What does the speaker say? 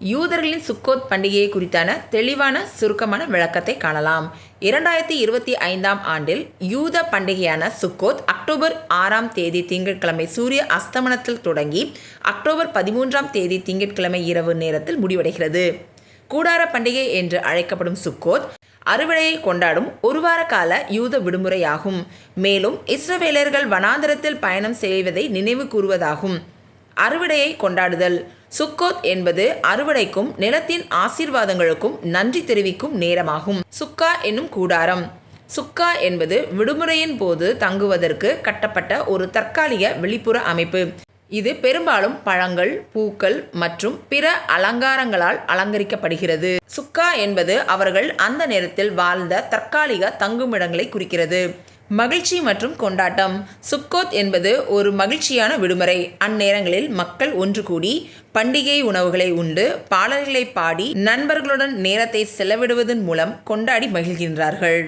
யூதர்களின் சுக்கோத் பண்டிகையை குறித்தான தெளிவான சுருக்கமான விளக்கத்தை காணலாம். 2025ஆம் ஆண்டில் யூத பண்டிகையான சுக்கோத் அக்டோபர் 6ஆம் தேதி திங்கட்கிழமை சூரிய அஸ்தமனத்தில் தொடங்கி அக்டோபர் 13ஆம் தேதி திங்கட்கிழமை இரவு நேரத்தில் முடிவடைகிறது. கூடார பண்டிகை என்று அழைக்கப்படும் சுக்கோத் அறுவடையை கொண்டாடும் ஒரு வார கால யூத விடுமுறையாகும். மேலும் இஸ்ரவேலர்கள் வனாந்தரத்தில் பயணம் செய்வதை நினைவு கூறுவதாகும். அறுவடையை கொண்டாடுதல். சுக்கோத் என்பது அறுவடைக்கும் நிலத்தின் ஆசீர்வாதங்களுக்கும் நன்றி தெரிவிக்கும் நேரமாகும். சுக்கா என்னும் கூடாரம். சுக்கா என்பது விடுமுறையின் போது தங்குவதற்கு கட்டப்பட்ட ஒரு தற்காலிக வெளிப்புற அமைப்பு. இது பெரும்பாலும் பழங்கள், பூக்கள் மற்றும் பிற அலங்காரங்களால் அலங்கரிக்கப்படுகிறது. சுக்கா என்பது அவர்கள் அந்த நேரத்தில் வாழ்ந்த தற்காலிக தங்குமிடங்களை குறிக்கிறது. மகிழ்ச்சி மற்றும் கொண்டாட்டம். சுக்கோத் என்பது ஒரு மகிழ்ச்சியான விடுமுறை. அந்நேரங்களில் மக்கள் ஒன்று கூடி பண்டிகை உணவுகளை உண்டு, பாடல்களை பாடி, நண்பர்களுடன் நேரத்தை செலவிடுவதன் மூலம் கொண்டாடி மகிழ்கின்றார்கள்.